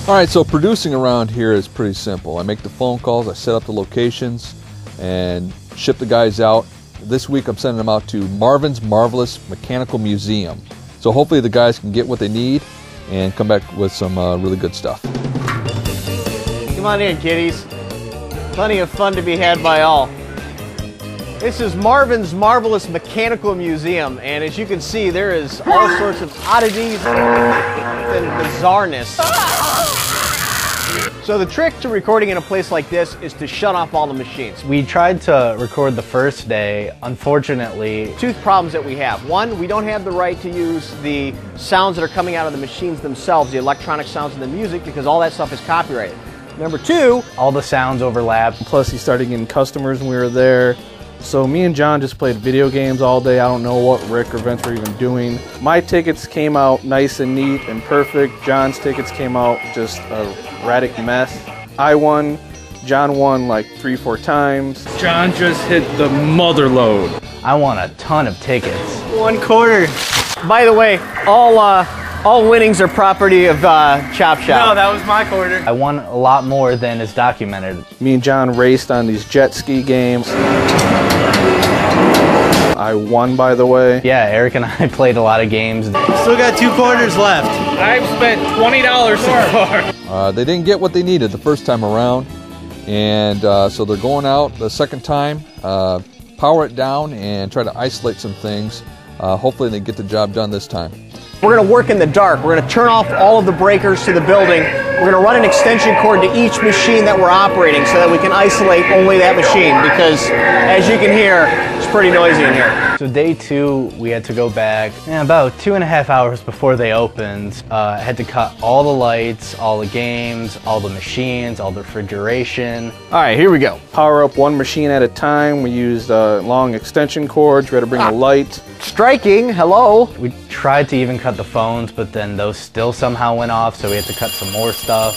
All right, so producing around here is pretty simple. I make the phone calls, I set up the locations, and ship the guys out. This week I'm sending them out to Marvin's Marvelous Mechanical Museum. So hopefully the guys can get what they need and come back with some really good stuff. Come on in, kiddies. Plenty of fun to be had by all. This is Marvin's Marvelous Mechanical Museum, and as you can see, there is all sorts of oddities and bizarreness. So the trick to recording in a place like this is to shut off all the machines. We tried to record the first day. Unfortunately, Two problems that we have. One, we don't have the right to use the sounds that are coming out of the machines themselves, the electronic sounds and the music, because all that stuff is copyrighted. Number two, all the sounds overlap. Plus, he started getting customers when we were there. So me and John just played video games all day. I don't know what Rick or Vince were even doing. My tickets came out nice and neat and perfect. John's tickets came out just a erratic mess. I won. John won like 3-4 times. John just hit the mother load. I won a ton of tickets. 1/4. By the way, all winnings are property of Chop Shop. No, that was my quarter. I won a lot more than is documented. Me and John raced on these jet ski games. I won, by the way. Yeah, Eric and I played a lot of games. Still got 2 quarters left. I've spent $20 so far. They didn't get what they needed the first time around, and so they're going out the second time, power it down and try to isolate some things. Hopefully they get the job done this time. We're going to work in the dark. We're going to turn off all of the breakers to the building. We're going to run an extension cord to each machine that we're operating so that we can isolate only that machine, because as you can hear, it's pretty noisy in here. So day 2, we had to go back about 2.5 hours before they opened. I had to cut all the lights, all the games, all the machines, all the refrigeration. All right, here we go. Power up one machine at a time. We used long extension cords. We had to bring a light. Striking, hello. We tried to even cut the phones, but then those still somehow went off, so we had to cut some more stuff.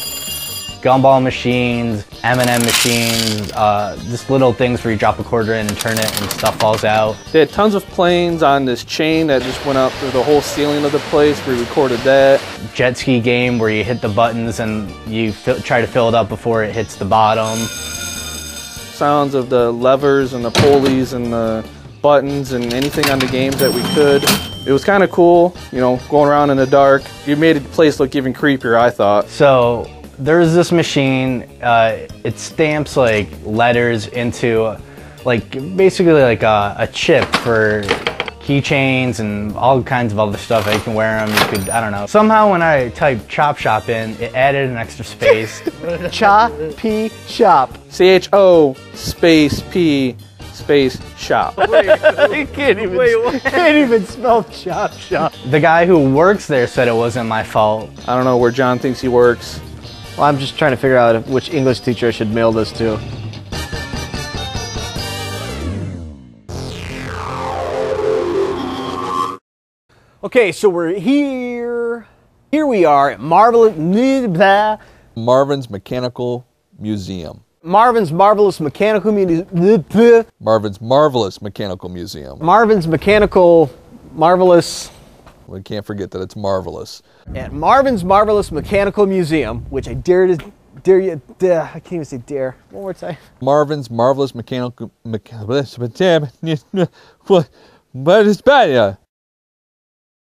Gumball machines, M&M machines, just little things where you drop a quarter in and turn it and stuff falls out. They had tons of planes on this chain that just went up through the whole ceiling of the place. We recorded that. Jet ski game where you hit the buttons and you try to fill it up before it hits the bottom. Sounds of the levers and the pulleys and the buttons and anything on the games that we could. It was kind of cool, you know, going around in the dark. You made the place look even creepier, I thought. So there's this machine, it stamps like letters into like basically like a chip for keychains and all kinds of other stuff. You can wear them, you could, I don't know. Somehow when I typed Chop Shop in, it added an extra space. Chop-P Shop. C-H-O space P space shop. You can't even spell Chop Shop. The guy who works there said it wasn't my fault. I don't know where John thinks he works. Well, I'm just trying to figure out which English teacher I should mail this to. Okay, so we're here. Here we are at Marvin's Mechanical Museum. Marvin's Marvelous Mechanical Museum. Marvin's Marvelous Mechanical Museum. Marvin's Mechanical Marvelous. We can't forget that it's marvelous. At Marvin's Marvelous Mechanical Museum, which I dare you, I can't even say dare. One more time. Marvin's Marvelous Mechanical, what is bad?